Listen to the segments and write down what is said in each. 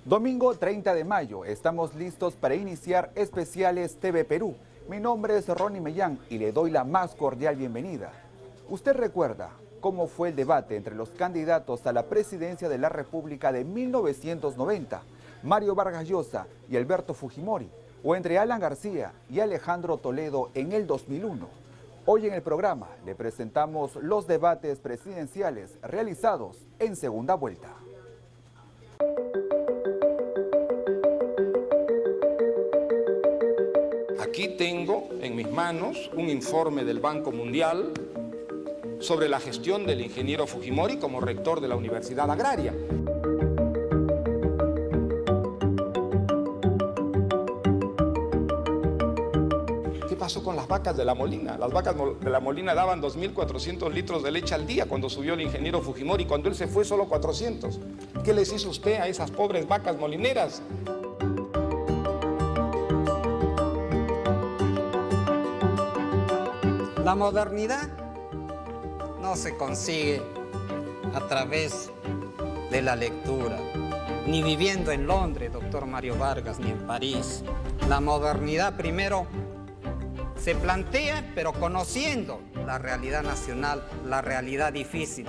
Domingo 30 de mayo, estamos listos para iniciar Especiales TV Perú. Mi nombre es Ronnie Mellán y le doy la más cordial bienvenida. ¿Usted recuerda cómo fue el debate entre los candidatos a la presidencia de la República de 1990, Mario Vargas Llosa y Alberto Fujimori, o entre Alan García y Alejandro Toledo en el 2001? Hoy en el programa le presentamos los debates presidenciales realizados en segunda vuelta. Aquí tengo en mis manos un informe del Banco Mundial sobre la gestión del ingeniero Fujimori como rector de la Universidad Agraria. ¿Qué pasó con las vacas de La Molina? Las vacas de La Molina daban 2.400 litros de leche al día cuando subió el ingeniero Fujimori. Cuando él se fue, solo 400. ¿Qué les hizo usted a esas pobres vacas molineras? La modernidad no se consigue a través de la lectura, ni viviendo en Londres, doctor Mario Vargas, ni en París. La modernidad primero se plantea, pero conociendo la realidad nacional, la realidad difícil.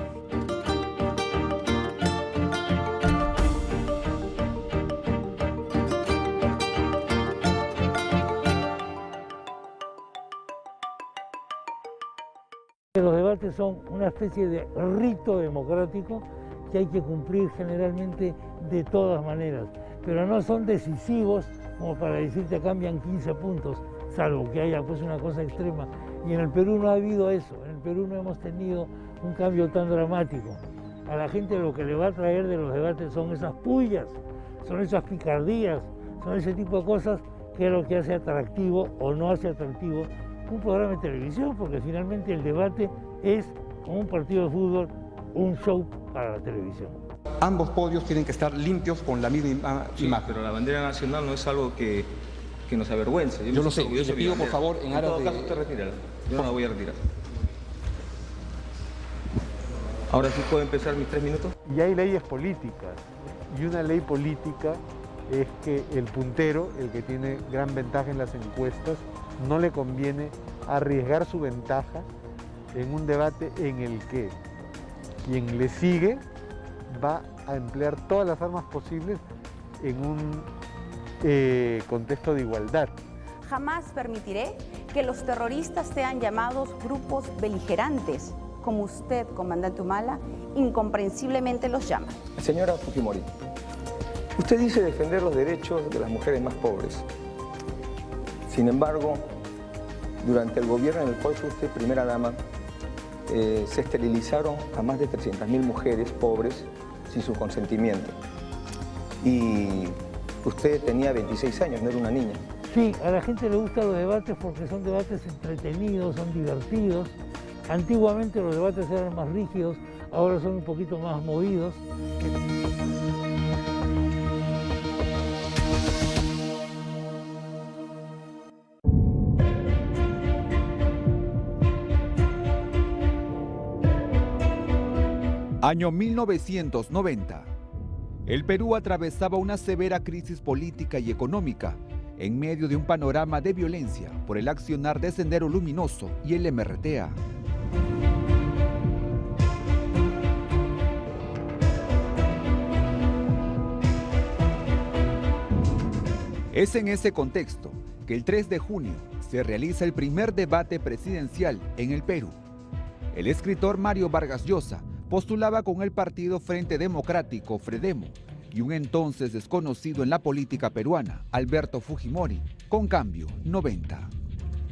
Los debates son una especie de rito democrático que hay que cumplir generalmente de todas maneras, pero no son decisivos como para decirte cambian 15 puntos, salvo que haya pues una cosa extrema. Y en el Perú no ha habido eso, en el Perú no hemos tenido un cambio tan dramático. A la gente lo que le va a traer de los debates son esas pullas, son esas picardías, son ese tipo de cosas que es lo que hace atractivo o no hace atractivo un programa de televisión, porque finalmente el debate es, como un partido de fútbol, un show para la televisión. Ambos podios tienen que estar limpios con la misma imagen. Pero la bandera nacional no es algo que nos avergüence. Yo lo sé, le pido por favor en aras de... En todo caso usted retírala, yo no la voy a retirar. Ahora sí puedo empezar mis 3 minutos. Y hay leyes políticas, y una ley política es que el puntero, el que tiene gran ventaja en las encuestas, no le conviene arriesgar su ventaja en un debate en el que quien le sigue va a emplear todas las armas posibles en un contexto de igualdad. Jamás permitiré que los terroristas sean llamados grupos beligerantes, como usted, comandante Humala, incomprensiblemente los llama. Señora Fujimori, usted dice defender los derechos de las mujeres más pobres. Sin embargo, durante el gobierno en el cual fue usted primera dama, se esterilizaron a más de 300.000 mujeres pobres sin su consentimiento. Y usted tenía 26 años, no era una niña. Sí, a la gente le gustan los debates porque son debates entretenidos, son divertidos. Antiguamente los debates eran más rígidos, ahora son un poquito más movidos. Año 1990. El Perú atravesaba una severa crisis política y económica en medio de un panorama de violencia por el accionar de Sendero Luminoso y el MRTA. Es en ese contexto que el 3 de junio se realiza el primer debate presidencial en el Perú. El escritor Mario Vargas Llosa postulaba con el partido Frente Democrático, Fredemo, y un entonces desconocido en la política peruana, Alberto Fujimori, con Cambio 90.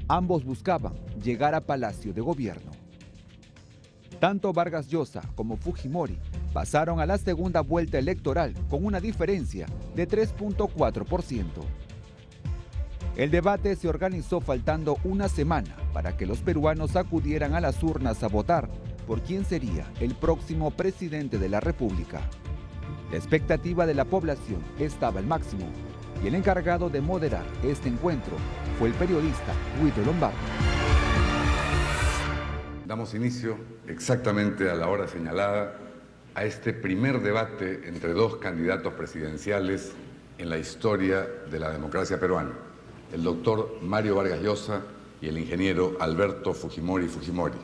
Ambos buscaban llegar a Palacio de Gobierno. Tanto Vargas Llosa como Fujimori pasaron a la segunda vuelta electoral con una diferencia de 3.4%. El debate se organizó faltando una semana para que los peruanos acudieran a las urnas a votar por quién sería el próximo presidente de la República. La expectativa de la población estaba al máximo y el encargado de moderar este encuentro fue el periodista Guido Lombardo. Damos inicio exactamente a la hora señalada a este primer debate entre dos candidatos presidenciales en la historia de la democracia peruana, el doctor Mario Vargas Llosa y el ingeniero Alberto Fujimori Fujimori.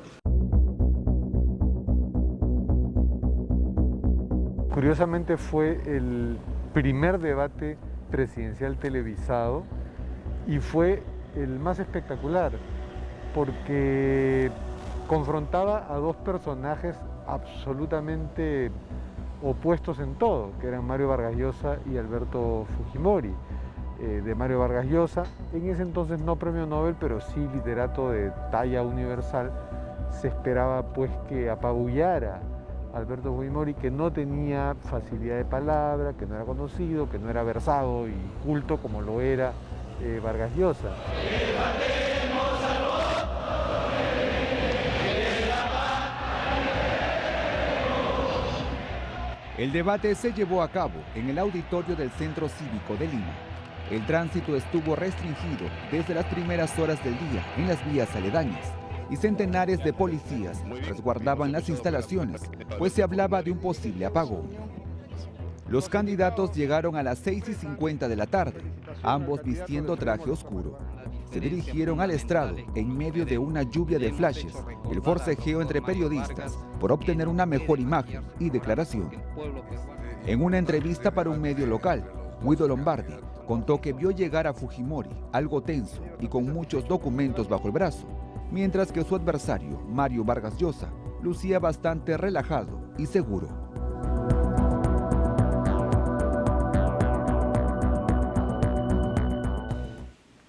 Curiosamente fue el primer debate presidencial televisado y fue el más espectacular porque confrontaba a dos personajes absolutamente opuestos en todo, que eran Mario Vargas Llosa y Alberto Fujimori. De Mario Vargas Llosa, en ese entonces no premio Nobel, pero sí literato de talla universal, se esperaba pues que apabullara a Alberto Fujimori, que no tenía facilidad de palabra, que no era conocido, que no era versado y culto como lo era Vargas Llosa. El debate se llevó a cabo en el auditorio del Centro Cívico de Lima. El tránsito estuvo restringido desde las primeras horas del día en las vías aledañas y centenares de policías resguardaban las instalaciones, pues se hablaba de un posible apagón. Los candidatos llegaron a las 6:50 de la tarde, ambos vistiendo traje oscuro. Se dirigieron al estrado en medio de una lluvia de flashes y el forcejeo entre periodistas por obtener una mejor imagen y declaración. En una entrevista para un medio local, Guido Lombardi contó que vio llegar a Fujimori algo tenso y con muchos documentos bajo el brazo, mientras que su adversario, Mario Vargas Llosa, lucía bastante relajado y seguro.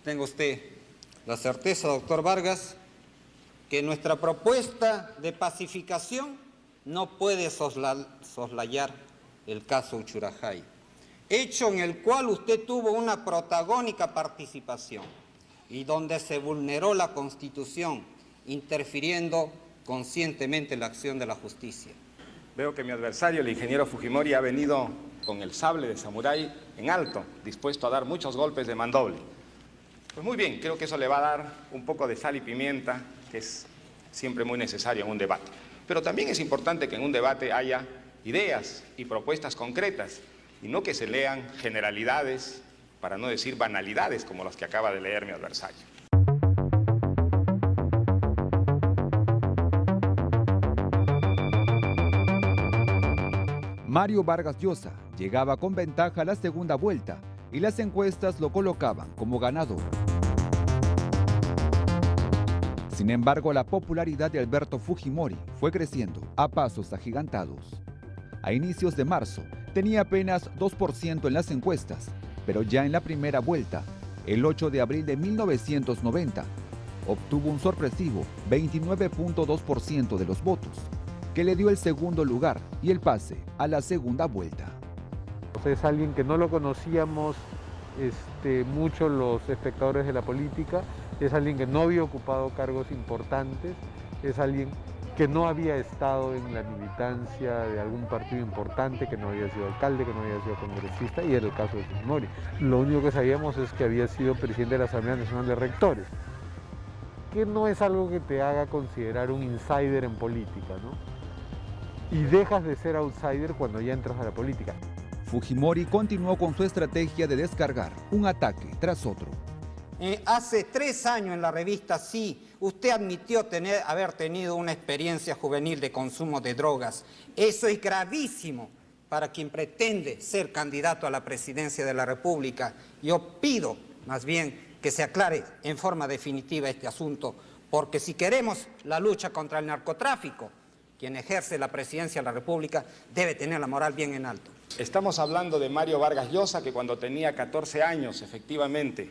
Tenga usted la certeza, doctor Vargas, que nuestra propuesta de pacificación no puede soslayar el caso Uchurajay, hecho en el cual usted tuvo una protagónica participación y donde se vulneró la Constitución, interfiriendo conscientemente en la acción de la justicia. Veo que mi adversario, el ingeniero Fujimori, ha venido con el sable de samurái en alto, dispuesto a dar muchos golpes de mandoble. Pues muy bien, creo que eso le va a dar un poco de sal y pimienta, que es siempre muy necesario en un debate. Pero también es importante que en un debate haya ideas y propuestas concretas, y no que se lean generalidades, para no decir banalidades, como las que acaba de leer mi adversario. Mario Vargas Llosa llegaba con ventaja a la segunda vuelta y las encuestas lo colocaban como ganador. Sin embargo, la popularidad de Alberto Fujimori fue creciendo a pasos agigantados. A inicios de marzo tenía apenas 2% en las encuestas, pero ya en la primera vuelta, el 8 de abril de 1990, obtuvo un sorpresivo 29.2% de los votos, que le dio el segundo lugar y el pase a la segunda vuelta. Es alguien que no lo conocíamos mucho los espectadores de la política, es alguien que no había ocupado cargos importantes, es alguien que no había estado en la militancia de algún partido importante, que no había sido alcalde, que no había sido congresista, y era el caso de Fujimori. Lo único que sabíamos es que había sido presidente de la Asamblea Nacional de Rectores, que no es algo que te haga considerar un insider en política, ¿no? Y dejas de ser outsider cuando ya entras a la política. Fujimori continuó con su estrategia de descargar un ataque tras otro. Hace 3 años en la revista Sí, usted admitió haber tenido una experiencia juvenil de consumo de drogas. Eso es gravísimo para quien pretende ser candidato a la presidencia de la República. Yo pido, más bien, que se aclare en forma definitiva este asunto, porque si queremos la lucha contra el narcotráfico, quien ejerce la presidencia de la República debe tener la moral bien en alto. Estamos hablando de Mario Vargas Llosa, que cuando tenía 14 años, efectivamente,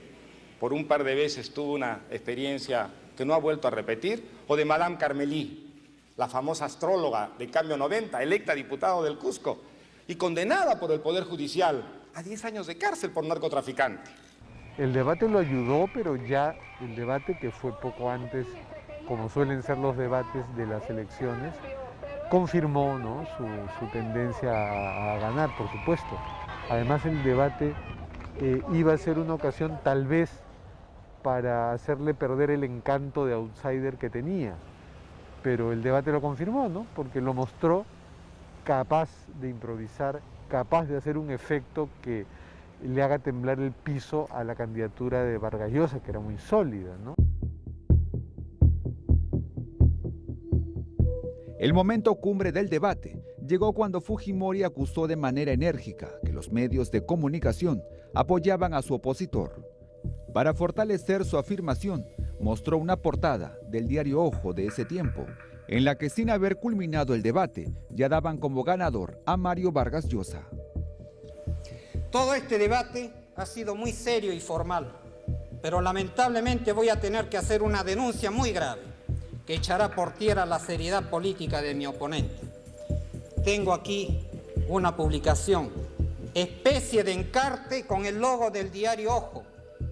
por un par de veces tuvo una experiencia que no ha vuelto a repetir, o de Madame Carmelí, la famosa astróloga de Cambio 90, electa diputada del Cusco y condenada por el Poder Judicial a 10 años de cárcel por narcotraficante. El debate lo ayudó, pero ya el debate, que fue poco antes, como suelen ser los debates de las elecciones, confirmó, ¿no?, su tendencia a ganar, por supuesto. Además, el debate iba a ser una ocasión tal vez para hacerle perder el encanto de outsider que tenía, pero el debate lo confirmó, ¿no?, porque lo mostró capaz de improvisar, capaz de hacer un efecto que le haga temblar el piso a la candidatura de Vargas Llosa, que era muy sólida, ¿no? El momento cumbre del debate llegó cuando Fujimori acusó de manera enérgica que los medios de comunicación apoyaban a su opositor. Para fortalecer su afirmación, mostró una portada del diario Ojo de ese tiempo, en la que sin haber culminado el debate, ya daban como ganador a Mario Vargas Llosa. Todo este debate ha sido muy serio y formal, pero lamentablemente voy a tener que hacer una denuncia muy grave, que echará por tierra la seriedad política de mi oponente. Tengo aquí una publicación, especie de encarte con el logo del diario Ojo,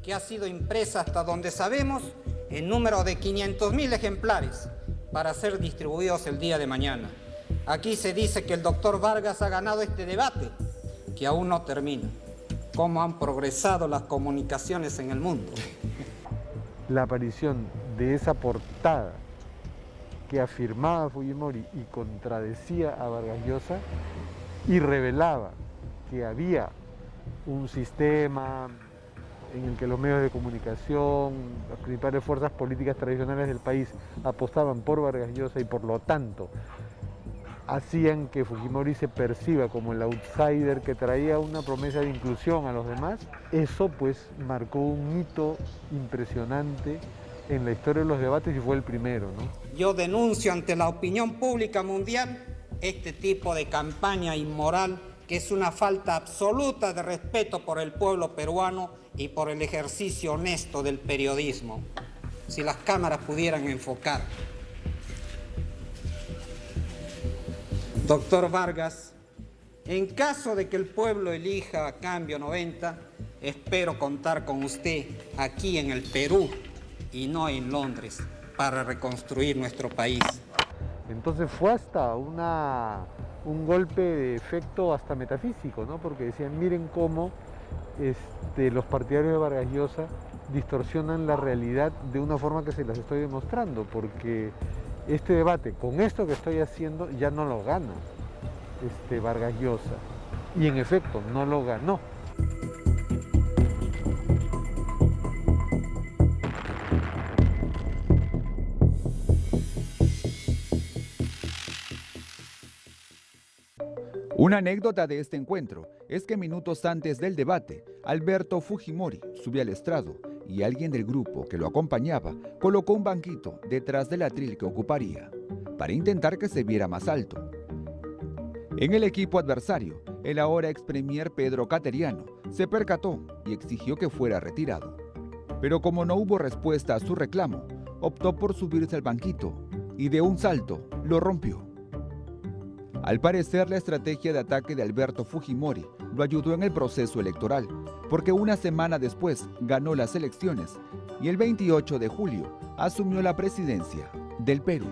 que ha sido impresa hasta donde sabemos en número de 500.000 ejemplares para ser distribuidos el día de mañana. Aquí se dice que el doctor Vargas ha ganado este debate, que aún no termina. ¿Cómo han progresado las comunicaciones en el mundo? La aparición de esa portada que afirmaba Fujimori y contradecía a Vargas Llosa y revelaba que había un sistema en el que los medios de comunicación, las principales fuerzas políticas tradicionales del país apostaban por Vargas Llosa y por lo tanto hacían que Fujimori se perciba como el outsider que traía una promesa de inclusión a los demás. Eso pues marcó un hito impresionante en la historia de los debates y fue el primero, ¿no? Yo denuncio ante la opinión pública mundial este tipo de campaña inmoral que es una falta absoluta de respeto por el pueblo peruano y por el ejercicio honesto del periodismo. Si las cámaras pudieran enfocar. Doctor Vargas, en caso de que el pueblo elija a Cambio 90, espero contar con usted aquí en el Perú y no en Londres para reconstruir nuestro país. Entonces fue hasta un golpe de efecto hasta metafísico, ¿no? Porque decían, miren cómo los partidarios de Vargas Llosa distorsionan la realidad de una forma que se las estoy demostrando, porque este debate, con esto que estoy haciendo, ya no lo gana Vargas Llosa. Y en efecto, no lo ganó. Una anécdota de este encuentro es que minutos antes del debate, Alberto Fujimori subió al estrado y alguien del grupo que lo acompañaba colocó un banquito detrás del atril que ocuparía, para intentar que se viera más alto. En el equipo adversario, el ahora ex premier Pedro Cateriano se percató y exigió que fuera retirado. Pero como no hubo respuesta a su reclamo, optó por subirse al banquito y de un salto lo rompió. Al parecer, la estrategia de ataque de Alberto Fujimori lo ayudó en el proceso electoral, porque una semana después ganó las elecciones y el 28 de julio asumió la presidencia del Perú.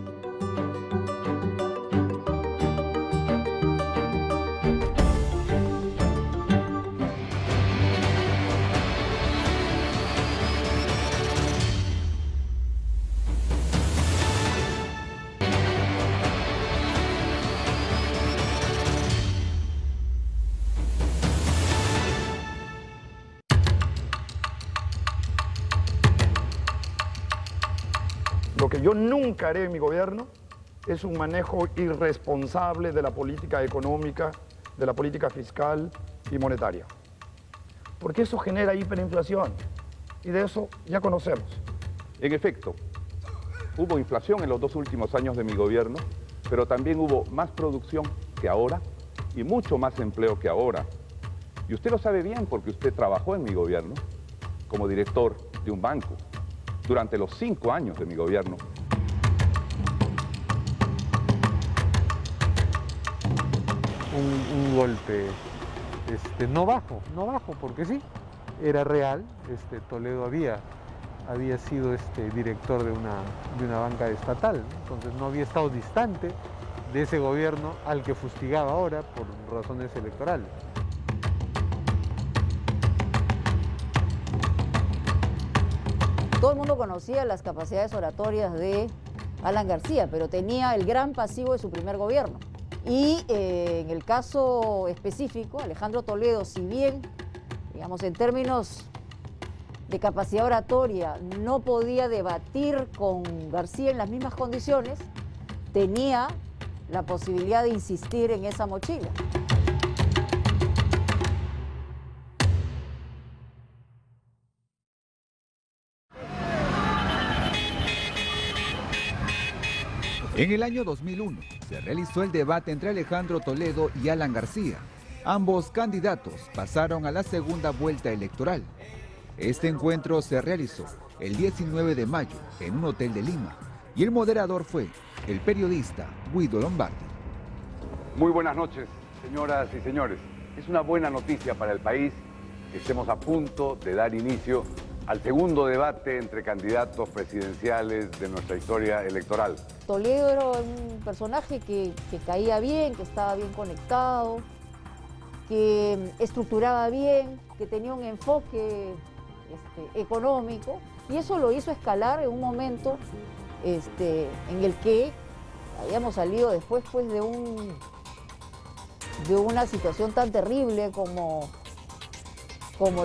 Lo que yo nunca haré en mi gobierno es un manejo irresponsable de la política económica, de la política fiscal y monetaria. Porque eso genera hiperinflación y de eso ya conocemos. En efecto, hubo inflación en los 2 últimos años de mi gobierno, pero también hubo más producción que ahora y mucho más empleo que ahora. Y usted lo sabe bien porque usted trabajó en mi gobierno como director de un banco durante los 5 años de mi gobierno. Un golpe no bajo, porque sí, era real. Toledo había sido director de una banca estatal, ¿no? Entonces no había estado distante de ese gobierno al que fustigaba ahora por razones electorales. Todo el mundo conocía las capacidades oratorias de Alan García, pero tenía el gran pasivo de su primer gobierno. Y en el caso específico, Alejandro Toledo, si bien, digamos, en términos de capacidad oratoria no podía debatir con García en las mismas condiciones, tenía la posibilidad de insistir en esa mochila. En el año 2001 se realizó el debate entre Alejandro Toledo y Alan García. Ambos candidatos pasaron a la segunda vuelta electoral. Este encuentro se realizó el 19 de mayo en un hotel de Lima y el moderador fue el periodista Guido Lombardi. Muy buenas noches, señoras y señores. Es una buena noticia para el país que estemos a punto de dar inicio al segundo debate entre candidatos presidenciales de nuestra historia electoral. Toledo era un personaje que caía bien, que estaba bien conectado, que estructuraba bien, que tenía un enfoque económico, y eso lo hizo escalar en un momento en el que habíamos salido después pues, de una situación tan terrible como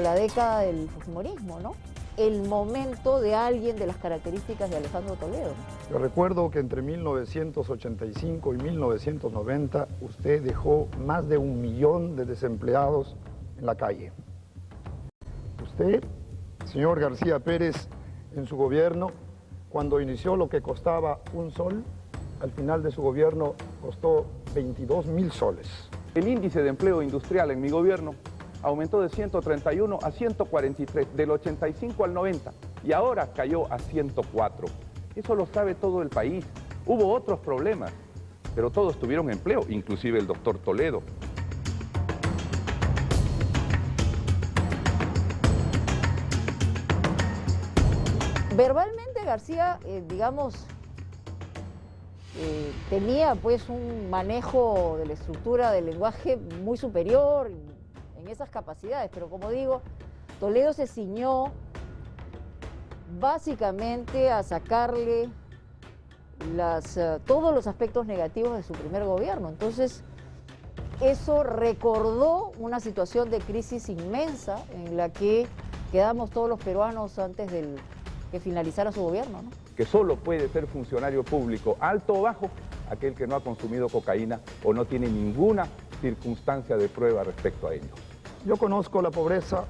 la década del fujimorismo, ¿no? El momento de alguien de las características de Alejandro Toledo. Yo recuerdo que entre 1985 y 1990 usted dejó más de 1 millón de desempleados en la calle. Usted, señor García Pérez, en su gobierno, cuando inició lo que costaba 1 sol, al final de su gobierno costó 22.000 soles. El índice de empleo industrial en mi gobierno aumentó de 131 a 143, del 85 al 90, y ahora cayó a 104. Eso lo sabe todo el país. Hubo otros problemas, pero todos tuvieron empleo, inclusive el doctor Toledo. Verbalmente García, tenía pues un manejo de la estructura del lenguaje muy superior en esas capacidades, pero como digo, Toledo se ciñó básicamente a sacarle todos los aspectos negativos de su primer gobierno. Entonces, eso recordó una situación de crisis inmensa en la que quedamos todos los peruanos antes de que finalizara su gobierno, ¿no? Que solo puede ser funcionario público, alto o bajo, aquel que no ha consumido cocaína o no tiene ninguna circunstancia de prueba respecto a ello. Yo conozco la pobreza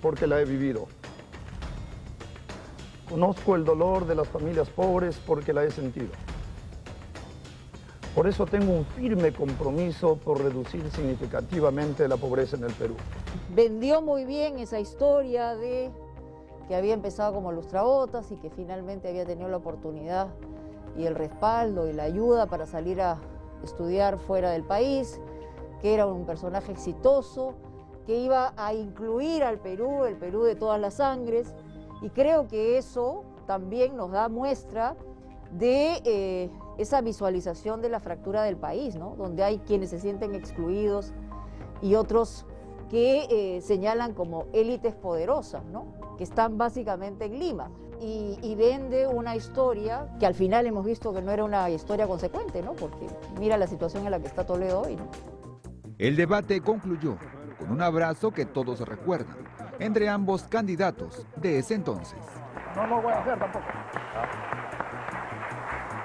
porque la he vivido. Conozco el dolor de las familias pobres porque la he sentido. Por eso tengo un firme compromiso por reducir significativamente la pobreza en el Perú. Vendió muy bien esa historia de que había empezado como lustrabotas y que finalmente había tenido la oportunidad y el respaldo y la ayuda para salir a estudiar fuera del país, que era un personaje exitoso, que iba a incluir al Perú, el Perú de todas las sangres, y creo que eso también nos da muestra de esa visualización de la fractura del país, ¿no? Donde hay quienes se sienten excluidos y otros que señalan como élites poderosas, ¿no? Que están básicamente en Lima. Y vende una historia que al final hemos visto que no era una historia consecuente, ¿no? Porque mira la situación en la que está Toledo hoy, ¿no? El debate concluyó con un abrazo que todos recuerdan entre ambos candidatos de ese entonces. No lo voy a hacer tampoco.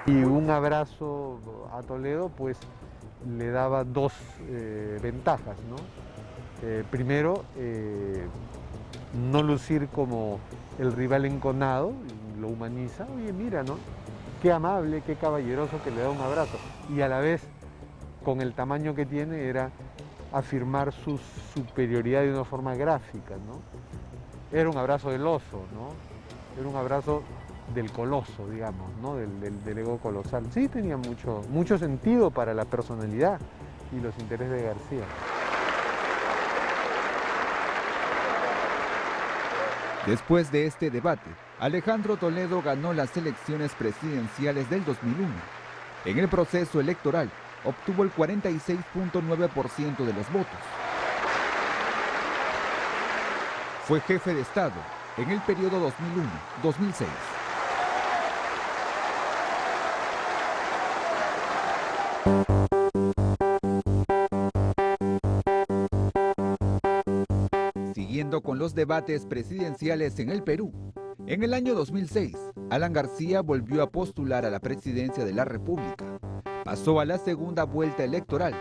Y un abrazo a Toledo pues le daba 2 ventajas, ¿no? Primero, no lucir como el rival enconado, lo humaniza, oye mira, ¿no? Qué amable, qué caballeroso que le da un abrazo. Y a la vez, con el tamaño que tiene, era afirmar su superioridad de una forma gráfica, ¿no? Era un abrazo del oso, ¿no? Era un abrazo del coloso, digamos, ¿no? Del ego colosal. Sí, tenía mucho sentido para la personalidad y los intereses de García. Después de este debate, Alejandro Toledo ganó las elecciones presidenciales del 2001. En el proceso electoral, obtuvo el 46.9% de los votos. Fue jefe de Estado en el periodo 2001-2006. Siguiendo con los debates presidenciales en el Perú, en el año 2006, Alan García volvió a postular a la presidencia de la República. Pasó a la segunda vuelta electoral,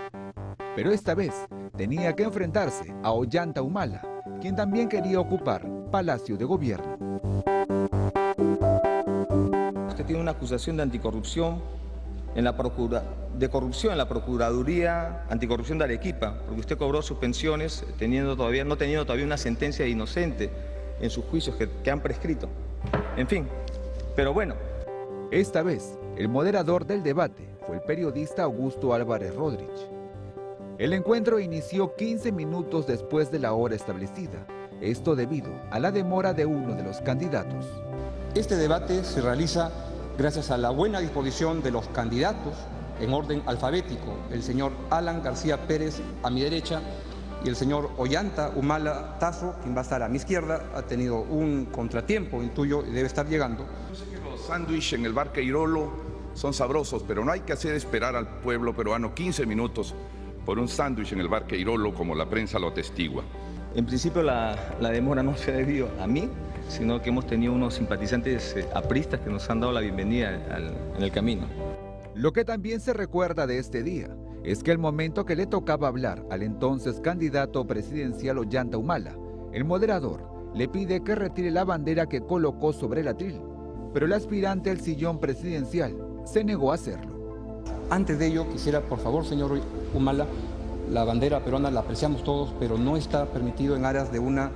pero esta vez tenía que enfrentarse a Ollanta Humala, quien también quería ocupar Palacio de Gobierno. Usted tiene una acusación de anticorrupción de corrupción en la Procuraduría Anticorrupción de Arequipa, porque usted cobró sus pensiones no teniendo todavía una sentencia de inocente en sus juicios que han prescrito. En fin, pero bueno. Esta vez, el moderador del debate fue el periodista Augusto Álvarez Rodríguez. El encuentro inició 15 minutos después de la hora establecida, esto debido a la demora de uno de los candidatos. Este debate se realiza gracias a la buena disposición de los candidatos en orden alfabético, el señor Alan García Pérez a mi derecha y el señor Ollanta Humala Tazo, quien va a estar a mi izquierda, ha tenido un contratiempo, intuyo, y debe estar llegando. Yo sé que los sándwiches en el bar Queirolo son sabrosos, pero no hay que hacer esperar al pueblo peruano 15 minutos por un sándwich en el bar Queirolo, como la prensa lo atestigua. En principio la demora no se ha debido a mí, sino que hemos tenido unos simpatizantes apristas que nos han dado la bienvenida en el camino. Lo que también se recuerda de este día es que el momento que le tocaba hablar al entonces candidato presidencial Ollanta Humala, el moderador le pide que retire la bandera que colocó sobre el atril, pero el aspirante al sillón presidencial se negó a hacerlo. Antes de ello, quisiera, por favor, señor Humala, la bandera peruana la apreciamos todos, pero no está permitido en aras de una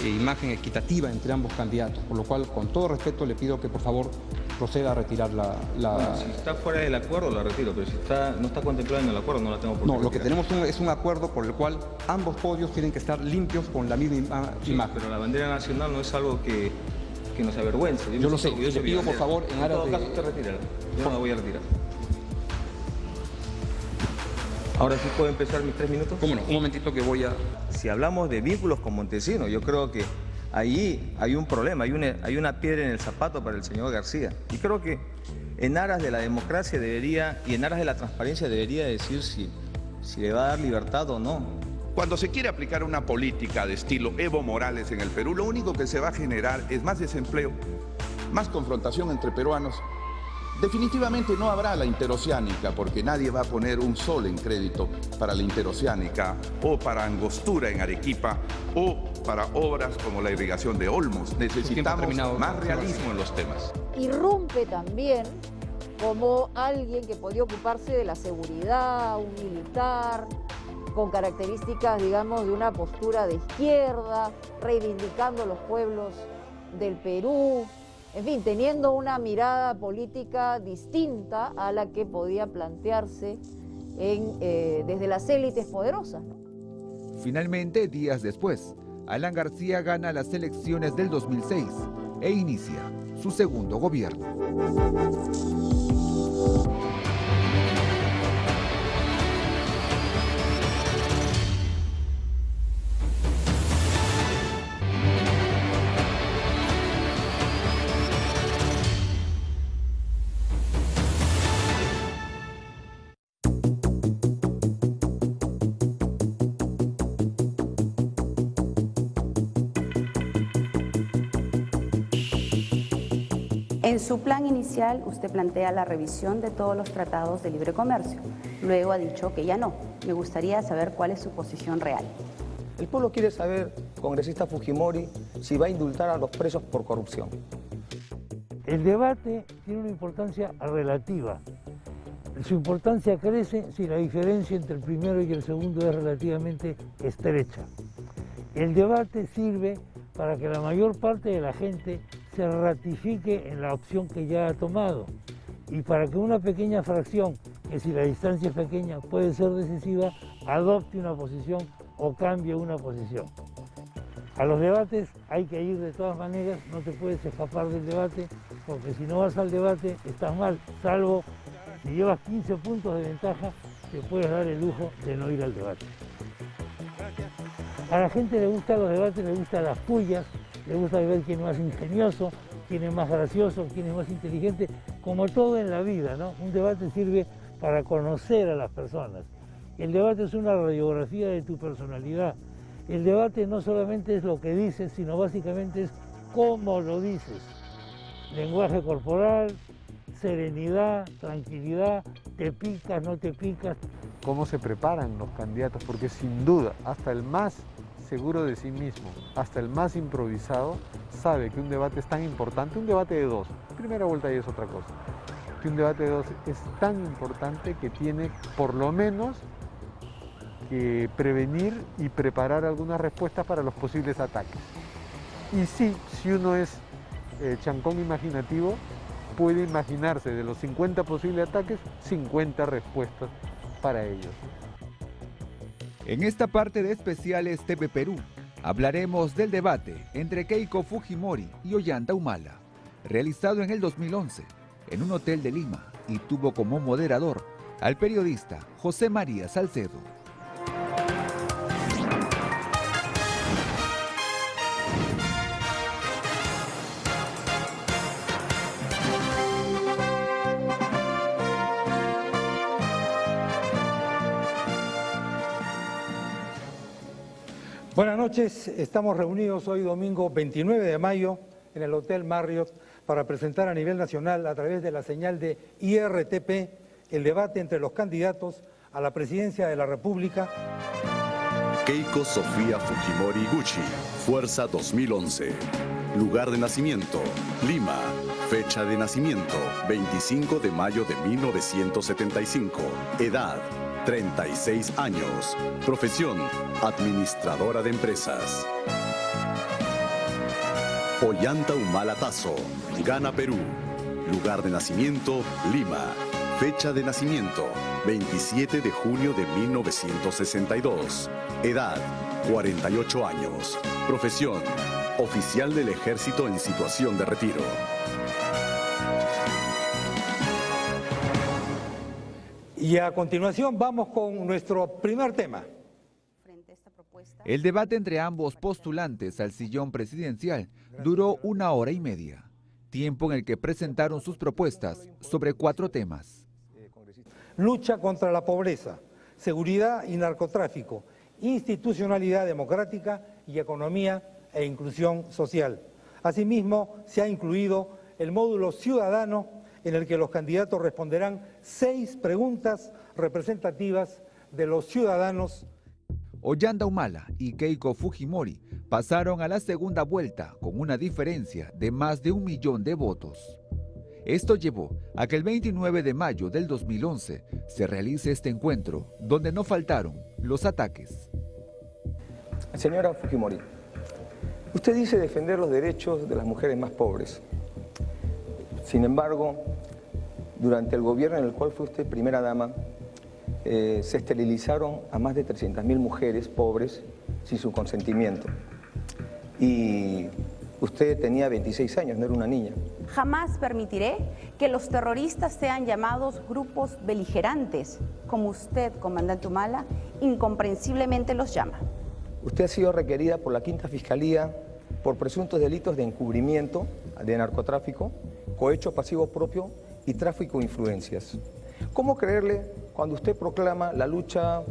imagen equitativa entre ambos candidatos, por lo cual, con todo respeto, le pido que, por favor, proceda a retirar la... Bueno, si está fuera del acuerdo, la retiro, pero si no está contemplada en el acuerdo, no la tengo por qué No, lo que retirar. tenemos es un acuerdo por el cual ambos podios tienen que estar limpios con la misma imagen. Pero la bandera nacional no es algo que nos avergüence. Yo lo sé, le pido, por favor, en aras de... En todo caso, usted retírala. Yo no la voy a retirar. Ahora sí puedo empezar mis 3 minutos. ¿Cómo no? Un momentito que voy a... Si hablamos de vínculos con Montesinos, yo creo que ahí hay un problema, hay una piedra en el zapato para el señor García. Y creo que en aras de la democracia y en aras de la transparencia debería decir si le va a dar libertad o no. Cuando se quiere aplicar una política de estilo Evo Morales en el Perú, lo único que se va a generar es más desempleo, más confrontación entre peruanos. Definitivamente no habrá la interoceánica, porque nadie va a poner un sol en crédito para la interoceánica o para Angostura en Arequipa o para obras como la irrigación de Olmos. Necesitamos más realismo en los temas. Irrumpe también como alguien que podía ocuparse de la seguridad, un militar, con características, digamos, de una postura de izquierda, reivindicando los pueblos del Perú. En fin, teniendo una mirada política distinta a la que podía plantearse desde las élites poderosas, ¿no? Finalmente, días después, Alan García gana las elecciones del 2006 e inicia su segundo gobierno. En su plan inicial, usted plantea la revisión de todos los tratados de libre comercio. Luego ha dicho que ya no. Me gustaría saber cuál es su posición real. El pueblo quiere saber, congresista Fujimori, si va a indultar a los presos por corrupción. El debate tiene una importancia relativa. Su importancia crece si la diferencia entre el primero y el segundo es relativamente estrecha. El debate sirve para que la mayor parte de la gente se ratifique en la opción que ya ha tomado y para que una pequeña fracción, que si la distancia es pequeña puede ser decisiva, adopte una posición o cambie una posición. A los debates hay que ir de todas maneras, no te puedes escapar del debate, porque si no vas al debate estás mal, salvo si llevas 15 puntos de ventaja, te puedes dar el lujo de no ir al debate. A la gente le gustan los debates, le gustan las pullas, le gusta ver quién es más ingenioso, quién es más gracioso, quién es más inteligente, como todo en la vida, ¿no? Un debate sirve para conocer a las personas. El debate es una radiografía de tu personalidad. El debate no solamente es lo que dices, sino básicamente es cómo lo dices. Lenguaje corporal, serenidad, tranquilidad, te picas, no te picas. Cómo se preparan los candidatos, porque sin duda, hasta el más seguro de sí mismo, hasta el más improvisado, sabe que un debate es tan importante, un debate de dos, primera vuelta y es otra cosa, que un debate de dos es tan importante que tiene por lo menos que prevenir y preparar algunas respuestas para los posibles ataques. Y sí, si uno es chancón imaginativo, puede imaginarse de los 50 posibles ataques, 50 respuestas para ellos. En esta parte de Especiales TV Perú, hablaremos del debate entre Keiko Fujimori y Ollanta Humala, realizado en el 2011 en un hotel de Lima y tuvo como moderador al periodista José María Salcedo. Buenas noches, estamos reunidos hoy domingo 29 de mayo en el Hotel Marriott para presentar a nivel nacional a través de la señal de IRTP el debate entre los candidatos a la presidencia de la República. Keiko Sofía Fujimori Gucci, Fuerza 2011. Lugar de nacimiento, Lima. Fecha de nacimiento, 25 de mayo de 1975. Edad, 36 años. Profesión, administradora de empresas. Ollanta Humala Tazo, Gana Perú. Lugar de nacimiento, Lima. Fecha de nacimiento, 27 de junio de 1962. Edad, 48 años. Profesión, oficial del Ejército en situación de retiro. Y a continuación vamos con nuestro primer tema. El debate entre ambos postulantes al sillón presidencial duró 1 hora y media, tiempo en el que presentaron sus propuestas sobre 4 temas. Lucha contra la pobreza, seguridad y narcotráfico, institucionalidad democrática y economía e inclusión social. Asimismo, se ha incluido el módulo ciudadano en el que los candidatos responderán 6 preguntas representativas de los ciudadanos. Ollanta Humala y Keiko Fujimori pasaron a la segunda vuelta con una diferencia de más de 1 millón de votos. Esto llevó a que el 29 de mayo del 2011 se realice este encuentro, donde no faltaron los ataques. Señora Fujimori, usted dice defender los derechos de las mujeres más pobres. Sin embargo, durante el gobierno en el cual fue usted primera dama, se esterilizaron a más de 300.000 mujeres pobres sin su consentimiento. Y usted tenía 26 años, no era una niña. Jamás permitiré que los terroristas sean llamados grupos beligerantes, como usted, comandante Humala, incomprensiblemente los llama. Usted ha sido requerida por la Quinta Fiscalía por presuntos delitos de encubrimiento, de narcotráfico, cohecho pasivo propio y tráfico de influencias. ¿Cómo creerle cuando usted proclama la lucha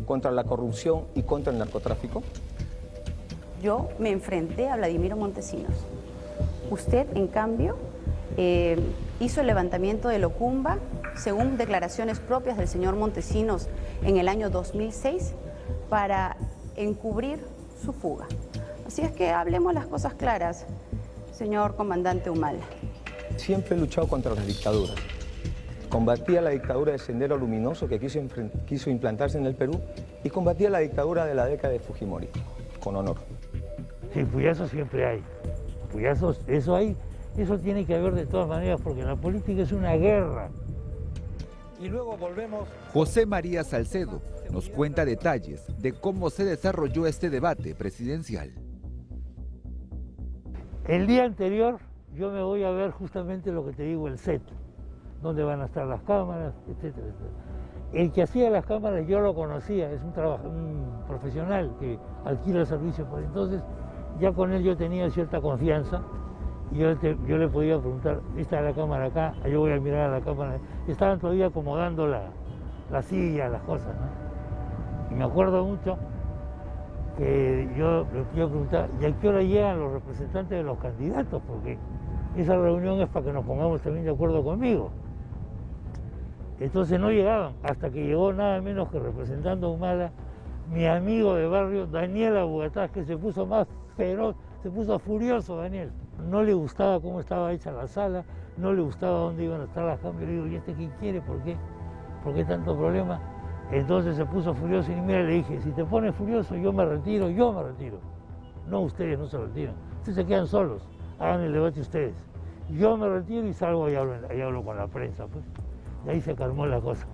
contra la corrupción y contra el narcotráfico? Yo me enfrenté a Vladimiro Montesinos. Usted, en cambio, hizo el levantamiento de Locumba, según declaraciones propias del señor Montesinos en el año 2006, para encubrir su fuga. Así es que hablemos las cosas claras, señor comandante Humala. Siempre he luchado contra las dictaduras. Combatía la dictadura de Sendero Luminoso que quiso implantarse en el Perú y combatía la dictadura de la década de Fujimori, con honor. Sí, puyazos siempre hay. Puyazos, eso hay, eso tiene que haber de todas maneras porque la política es una guerra. Y luego volvemos. José María Salcedo nos cuenta detalles de cómo se desarrolló este debate presidencial. El día anterior yo me voy a ver justamente lo que te digo, el set, donde van a estar las cámaras, etcétera, etcétera. El que hacía las cámaras yo lo conocía, es un profesional que alquila el servicio, por entonces ya con él yo tenía cierta confianza y yo le podía preguntar, ¿está la cámara acá? Yo voy a mirar a la cámara. Estaban todavía acomodando la silla, las cosas, ¿no? Y me acuerdo mucho que yo le quiero preguntar, ¿y a qué hora llegan los representantes de los candidatos? Porque esa reunión es para que nos pongamos también de acuerdo conmigo. Entonces no llegaban, hasta que llegó nada menos que representando a Humala, mi amigo de barrio, Daniel Abugataz, que se puso más feroz, se puso furioso Daniel. No le gustaba cómo estaba hecha la sala, no le gustaba dónde iban a estar las cámaras. Le digo, ¿y este qué quiere? ¿Por qué? ¿Por qué tanto problema? Entonces se puso furioso y mira, le dije, si te pones furioso yo me retiro. No, ustedes no se retiran, ustedes se quedan solos, hagan el debate ustedes. Yo me retiro y salgo y hablo con la prensa, pues. Y ahí se calmó la cosa.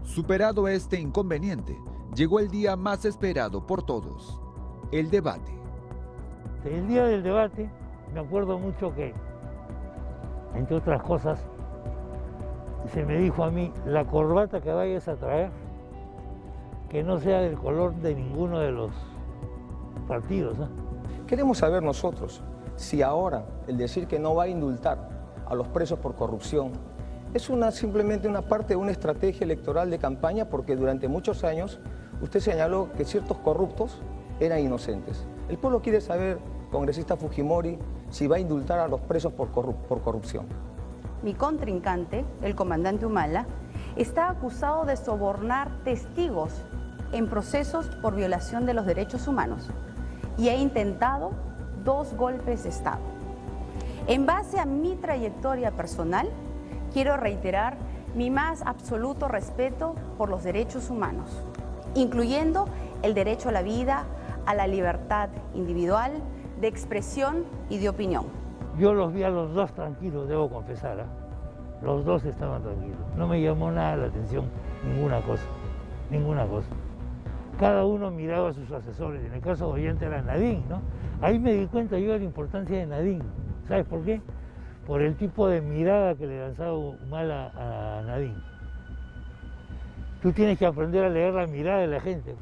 Superado este inconveniente, llegó el día más esperado por todos, el debate. El día del debate, me acuerdo mucho que, entre otras cosas, se me dijo a mí, la corbata que vayas a traer, que no sea del color de ninguno de los partidos, ¿no? Queremos saber nosotros si ahora el decir que no va a indultar a los presos por corrupción es simplemente una parte de una estrategia electoral de campaña, porque durante muchos años usted señaló que ciertos corruptos eran inocentes. El pueblo quiere saber, congresista Fujimori, si va a indultar a los presos por corrupción. Mi contrincante, el comandante Humala, está acusado de sobornar testigos en procesos por violación de los derechos humanos y ha intentado 2 golpes de Estado. En base a mi trayectoria personal, quiero reiterar mi más absoluto respeto por los derechos humanos, incluyendo el derecho a la vida, a la libertad individual, de expresión y de opinión. Yo los vi a los 2 tranquilos, debo confesar, ¿eh? Los 2 estaban tranquilos. No me llamó nada la atención ninguna cosa. Cada uno miraba a sus asesores. En el caso de Ollanta era Nadine, ¿no? Ahí me di cuenta yo de la importancia de Nadine. ¿Sabes por qué? Por el tipo de mirada que le lanzaba Humala a Nadine. Tú tienes que aprender a leer la mirada de la gente.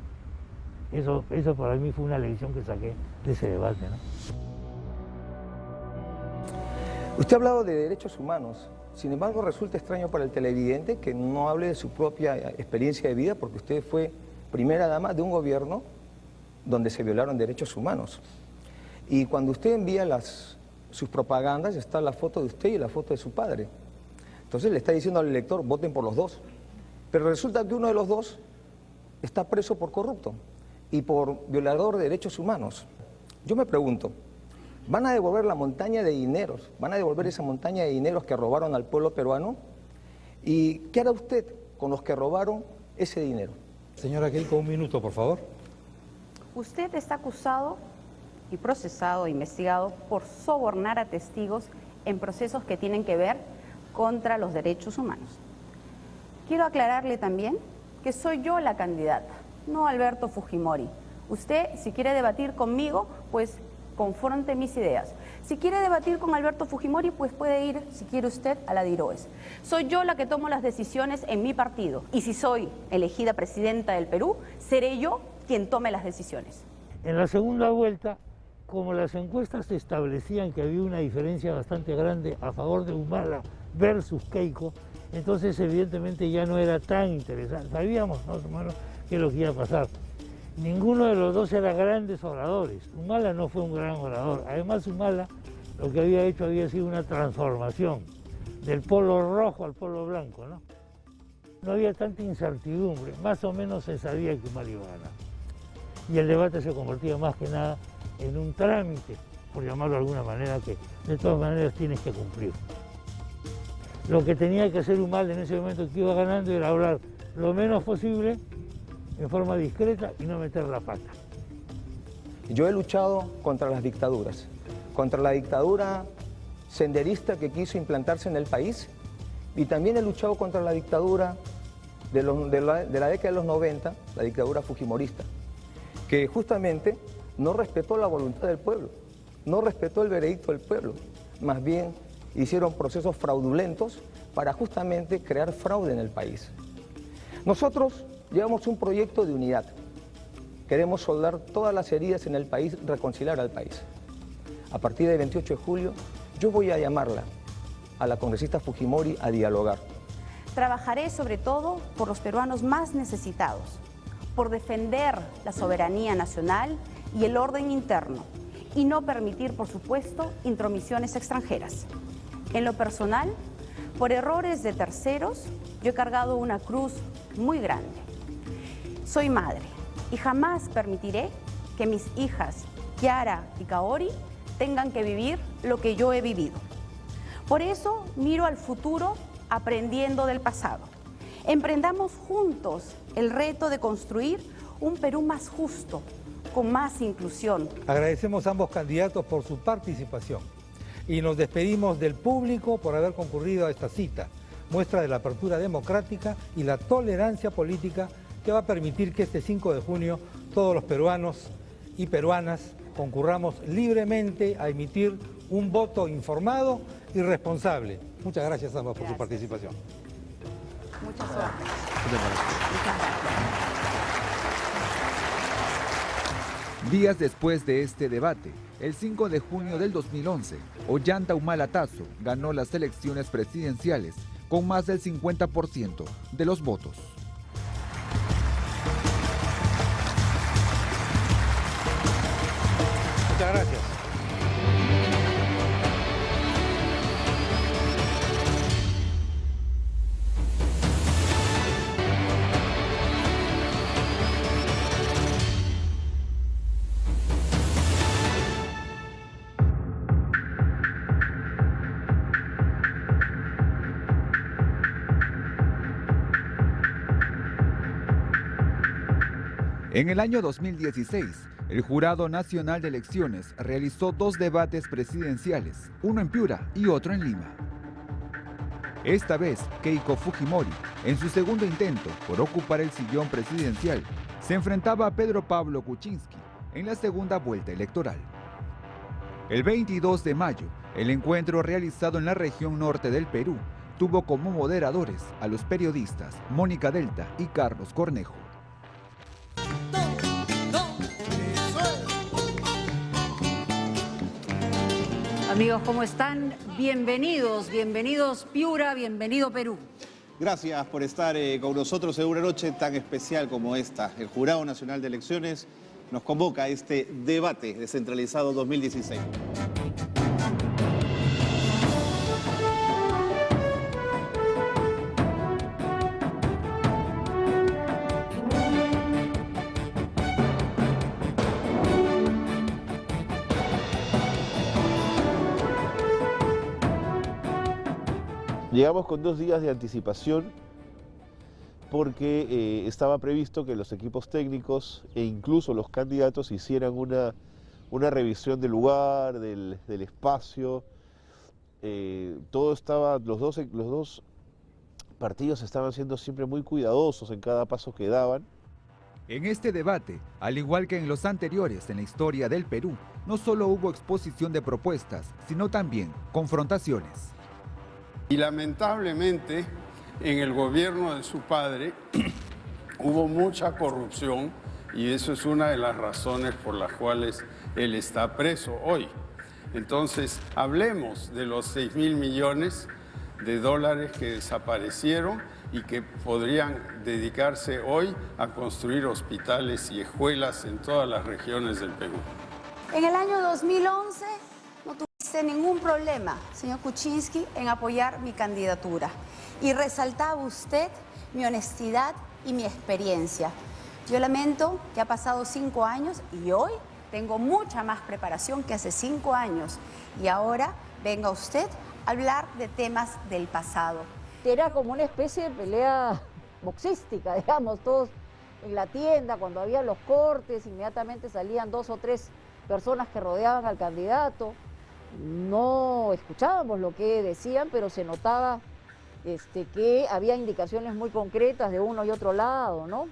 Eso para mí fue una lección que saqué de ese debate, ¿no? Usted ha hablado de derechos humanos. Sin embargo, resulta extraño para el televidente que no hable de su propia experiencia de vida, porque usted fue primera dama de un gobierno donde se violaron derechos humanos. Y cuando usted envía sus propagandas, está la foto de usted y la foto de su padre. Entonces le está diciendo al elector, voten por los 2. Pero resulta que uno de los 2 está preso por corrupto y por violador de derechos humanos. Yo me pregunto, ¿van a devolver la montaña de dineros? ¿Van a devolver esa montaña de dineros que robaron al pueblo peruano? ¿Y qué hará usted con los que robaron ese dinero? Señora Keiko, 1 minuto, por favor. Usted está acusado y procesado, investigado por sobornar a testigos en procesos que tienen que ver contra los derechos humanos. Quiero aclararle también que soy yo la candidata, no Alberto Fujimori. Usted, si quiere debatir conmigo, pues confronte mis ideas. Si quiere debatir con Alberto Fujimori, pues puede ir, si quiere usted, a la DIROES. Soy yo la que tomo las decisiones en mi partido. Y si soy elegida presidenta del Perú, seré yo quien tome las decisiones. En la segunda vuelta, como las encuestas establecían que había una diferencia bastante grande a favor de Humala versus Keiko, entonces evidentemente ya no era tan interesante. Sabíamos más o menos qué es lo que iba a pasar. Ninguno de los 2 era grandes oradores. Humala no fue un gran orador. Además, Humala lo que había hecho había sido una transformación del polo rojo al polo blanco, ¿no? No había tanta incertidumbre. Más o menos se sabía que Humala iba a ganar. Y el debate se convertía más que nada en un trámite, por llamarlo de alguna manera, que de todas maneras tienes que cumplir. Lo que tenía que hacer Humala en ese momento que iba ganando era hablar lo menos posible, en forma discreta y no meter la pata. Yo he luchado contra las dictaduras, contra la dictadura senderista que quiso implantarse en el país, y también he luchado contra la dictadura de la década de los 90, la dictadura fujimorista, que justamente no respetó la voluntad del pueblo, no respetó el veredicto del pueblo, más bien hicieron procesos fraudulentos para justamente crear fraude en el país. Nosotros llevamos un proyecto de unidad. Queremos soldar todas las heridas en el país, reconciliar al país. A partir del 28 de julio, yo voy a llamarla a la congresista Fujimori a dialogar. Trabajaré sobre todo por los peruanos más necesitados, por defender la soberanía nacional y el orden interno y no permitir, por supuesto, intromisiones extranjeras. En lo personal, por errores de terceros, yo he cargado una cruz muy grande. Soy madre y jamás permitiré que mis hijas, Kiara y Kaori, tengan que vivir lo que yo he vivido. Por eso miro al futuro aprendiendo del pasado. Emprendamos juntos el reto de construir un Perú más justo, con más inclusión. Agradecemos a ambos candidatos por su participación y nos despedimos del público por haber concurrido a esta cita, muestra de la apertura democrática y la tolerancia política que va a permitir que este 5 de junio todos los peruanos y peruanas concurramos libremente a emitir un voto informado y responsable. Muchas gracias a ambos por su participación. Mucha suerte. Días después de este debate, el 5 de junio del 2011, Ollanta Humala Tazo ganó las elecciones presidenciales con más del 50% de los votos. Muchas gracias. En el año 2016, el Jurado Nacional de Elecciones realizó 2 debates presidenciales, uno en Piura y otro en Lima. Esta vez, Keiko Fujimori, en su segundo intento por ocupar el sillón presidencial, se enfrentaba a Pedro Pablo Kuczynski en la segunda vuelta electoral. El 22 de mayo, el encuentro realizado en la región norte del Perú tuvo como moderadores a los periodistas Mónica Delta y Carlos Cornejo. Amigos, ¿cómo están? Bienvenidos, bienvenidos Piura, bienvenido Perú. Gracias por estar con nosotros en una noche tan especial como esta. El Jurado Nacional de Elecciones nos convoca a este debate descentralizado 2016. Llegamos con 2 días de anticipación porque estaba previsto que los equipos técnicos e incluso los candidatos hicieran una revisión del lugar, del espacio. Todo estaba, los dos partidos estaban siendo siempre muy cuidadosos en cada paso que daban. En este debate, al igual que en los anteriores en la historia del Perú, no solo hubo exposición de propuestas, sino también confrontaciones. Y lamentablemente, en el gobierno de su padre hubo mucha corrupción y eso es una de las razones por las cuales él está preso hoy. Entonces, hablemos de los 6.000 millones de dólares que desaparecieron y que podrían dedicarse hoy a construir hospitales y escuelas en todas las regiones del Perú. En el año 2011 no tuviste ningún problema, señor Kuczynski, en apoyar mi candidatura. Y resaltaba usted mi honestidad y mi experiencia. Yo lamento que ha pasado 5 años y hoy tengo mucha más preparación que hace 5 años. Y ahora venga usted a hablar de temas del pasado. Era como una especie de pelea boxística, digamos, todos en la tienda, cuando había los cortes, inmediatamente salían 2 o 3 personas que rodeaban al candidato. No escuchábamos lo que decían, pero se notaba que había indicaciones muy concretas de uno y otro lado, ¿no?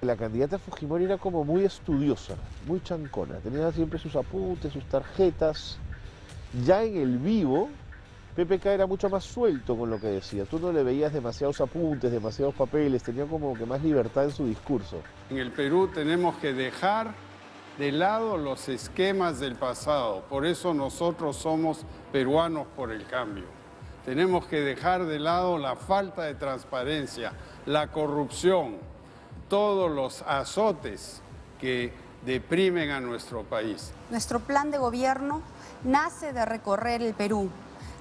La candidata Fujimori era como muy estudiosa, muy chancona, tenía siempre sus apuntes, sus tarjetas. Ya en el vivo, PPK era mucho más suelto con lo que decía. Tú no le veías demasiados apuntes, demasiados papeles, tenía como que más libertad en su discurso. En el Perú tenemos que dejar de lado los esquemas del pasado. Por eso nosotros somos peruanos por el cambio. Tenemos que dejar de lado la falta de transparencia, la corrupción, todos los azotes que deprimen a nuestro país. Nuestro plan de gobierno nace de recorrer el Perú,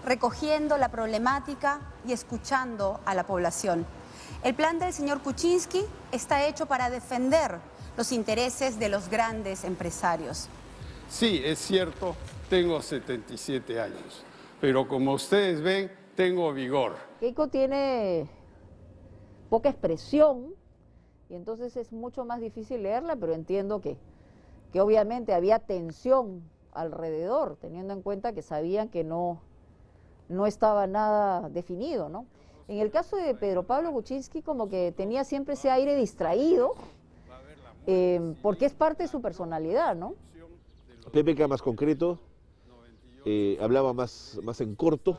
recogiendo la problemática y escuchando a la población. El plan del señor Kuczynski está hecho para defender los intereses de los grandes empresarios. Sí, es cierto, tengo 77 años, pero como ustedes ven, tengo vigor. Keiko tiene poca expresión y entonces es mucho más difícil leerla, pero entiendo que obviamente había tensión alrededor, teniendo en cuenta que sabían que no estaba nada definido, ¿no? En el caso de Pedro Pablo Kuczynski, como que tenía siempre ese aire distraído, porque es parte de su personalidad, ¿no? PPK más concreto, hablaba más en corto,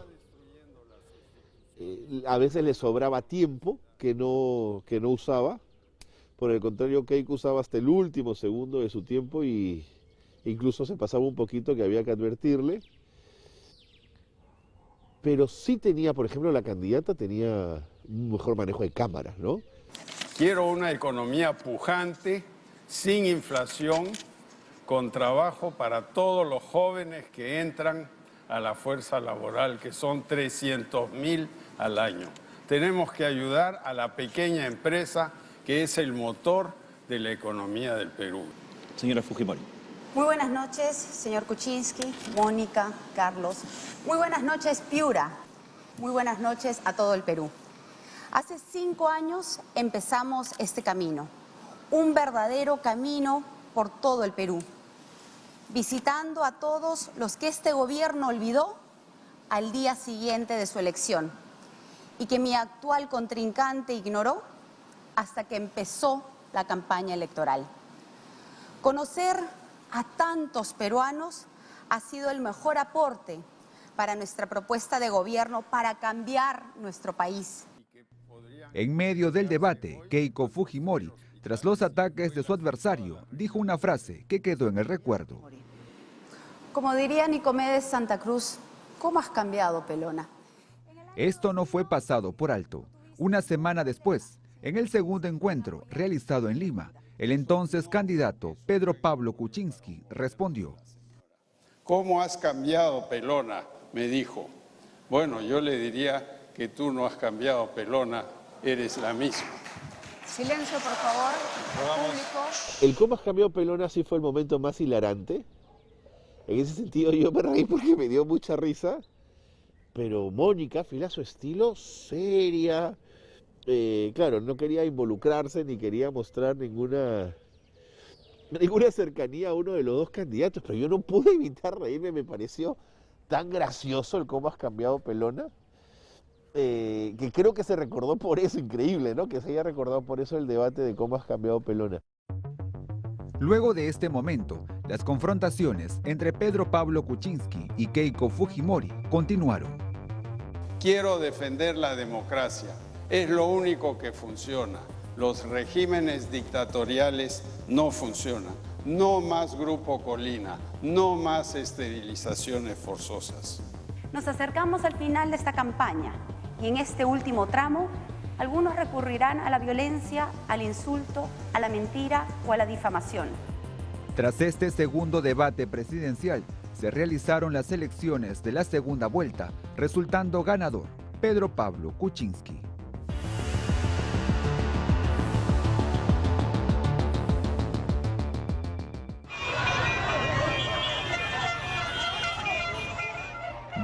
a veces le sobraba tiempo que no usaba, por el contrario Keiko usaba hasta el último segundo de su tiempo y incluso se pasaba un poquito que había que advertirle. Pero sí tenía, por ejemplo, la candidata tenía un mejor manejo de cámaras, ¿no? Quiero una economía pujante, sin inflación, con trabajo para todos los jóvenes que entran a la fuerza laboral, que son 300.000 al año. Tenemos que ayudar a la pequeña empresa, que es el motor de la economía del Perú. Señora Fujimori. Muy buenas noches, señor Kuczynski, Mónica, Carlos. Muy buenas noches, Piura. Muy buenas noches a todo el Perú. Hace 5 años empezamos este camino, un verdadero camino por todo el Perú, visitando a todos los que este gobierno olvidó al día siguiente de su elección y que mi actual contrincante ignoró hasta que empezó la campaña electoral. Conocer a tantos peruanos ha sido el mejor aporte para nuestra propuesta de gobierno para cambiar nuestro país. En medio del debate, Keiko Fujimori, tras los ataques de su adversario, dijo una frase que quedó en el recuerdo. Como diría Nicomedes Santa Cruz, ¿cómo has cambiado, pelona? Esto no fue pasado por alto. Una semana después, en el segundo encuentro realizado en Lima, el entonces candidato Pedro Pablo Kuczynski respondió. ¿Cómo has cambiado, pelona?, me dijo. Bueno, yo le diría que tú no has cambiado, pelona, eres la misma. Silencio, por favor, público. El cómo has cambiado, pelona, sí fue el momento más hilarante. En ese sentido yo me reí porque me dio mucha risa. Pero Mónica, fiel a su estilo, seria. Claro, no quería involucrarse ni quería mostrar ninguna cercanía a uno de los dos candidatos, pero yo no pude evitar reírme, me pareció tan gracioso el cómo has cambiado, pelona, que creo que se recordó por eso, increíble, ¿no? Que se haya recordado por eso el debate de cómo has cambiado, pelona. Luego de este momento, las confrontaciones entre Pedro Pablo Kuczynski y Keiko Fujimori continuaron. Quiero defender la democracia. Es lo único que funciona. Los regímenes dictatoriales no funcionan. No más Grupo Colina, no más esterilizaciones forzosas. Nos acercamos al final de esta campaña y en este último tramo, algunos recurrirán a la violencia, al insulto, a la mentira o a la difamación. Tras este segundo debate presidencial, se realizaron las elecciones de la segunda vuelta, resultando ganador Pedro Pablo Kuczynski.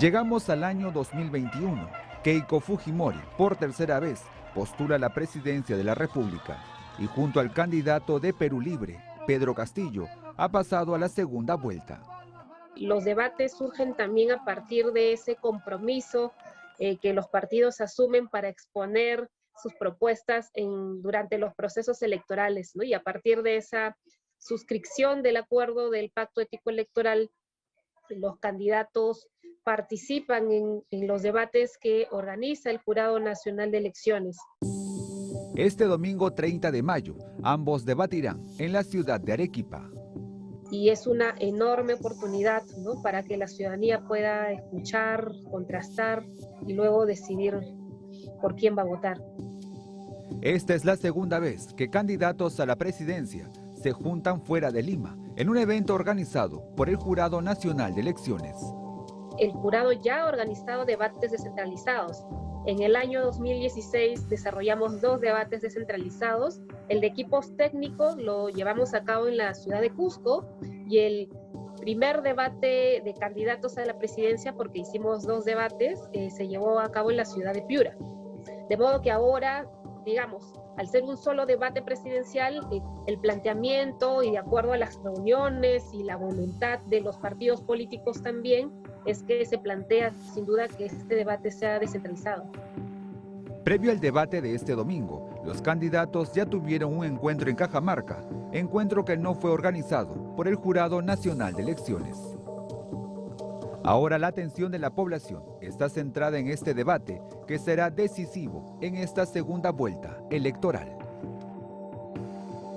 Llegamos al año 2021. Keiko Fujimori, por tercera vez, postula la presidencia de la República y junto al candidato de Perú Libre, Pedro Castillo, ha pasado a la segunda vuelta. Los debates surgen también a partir de ese compromiso que los partidos asumen para exponer sus propuestas durante los procesos electorales, ¿no? Y a partir de esa suscripción del acuerdo del Pacto Ético Electoral, los candidatos participan en los debates que organiza el Jurado Nacional de Elecciones. Este domingo 30 de mayo, ambos debatirán en la ciudad de Arequipa. Y es una enorme oportunidad, ¿no?, para que la ciudadanía pueda escuchar, contrastar y luego decidir por quién va a votar. Esta es la segunda vez que candidatos a la presidencia se juntan fuera de Lima, en un evento organizado por el Jurado Nacional de Elecciones. El jurado ya ha organizado debates descentralizados. En el año 2016 desarrollamos 2 debates descentralizados. El de equipos técnicos lo llevamos a cabo en la ciudad de Cusco y el primer debate de candidatos a la presidencia, porque hicimos 2 debates, se llevó a cabo en la ciudad de Piura. De modo que ahora, digamos, al ser un solo debate presidencial, el planteamiento y de acuerdo a las reuniones y la voluntad de los partidos políticos también, es que se plantea sin duda que este debate sea descentralizado. Previo al debate de este domingo, los candidatos ya tuvieron un encuentro en Cajamarca, encuentro que no fue organizado por el Jurado Nacional de Elecciones. Ahora la atención de la población está centrada en este debate que será decisivo en esta segunda vuelta electoral.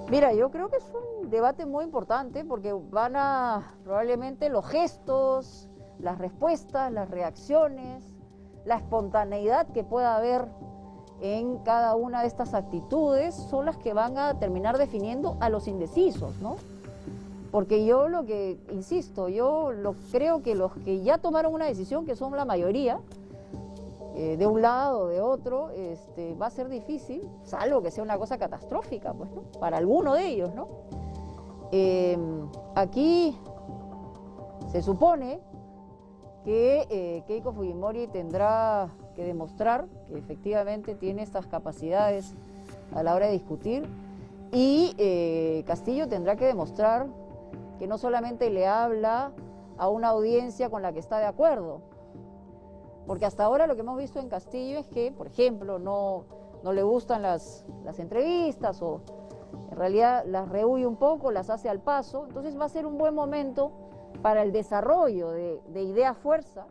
Mira, yo creo que es un debate muy importante porque probablemente los gestos, las respuestas, las reacciones, la espontaneidad que pueda haber en cada una de estas actitudes son las que van a terminar definiendo a los indecisos, ¿no? Porque yo creo que los que ya tomaron una decisión, que son la mayoría, de un lado o de otro, va a ser difícil, salvo que sea una cosa catastrófica, pues, ¿no? Para alguno de ellos, ¿no? Aquí se supone que Keiko Fujimori tendrá que demostrar que efectivamente tiene estas capacidades a la hora de discutir y Castillo tendrá que demostrar que no solamente le habla a una audiencia con la que está de acuerdo, porque hasta ahora lo que hemos visto en Castillo es que, por ejemplo, no le gustan las entrevistas o en realidad las rehuye un poco, las hace al paso, entonces va a ser un buen momento para el desarrollo de idea fuerza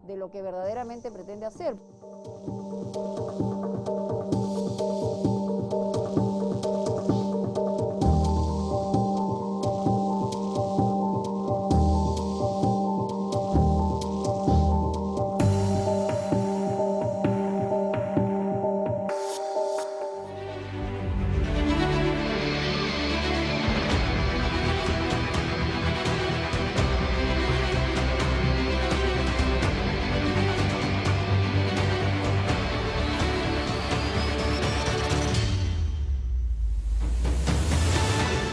de lo que verdaderamente pretende hacer.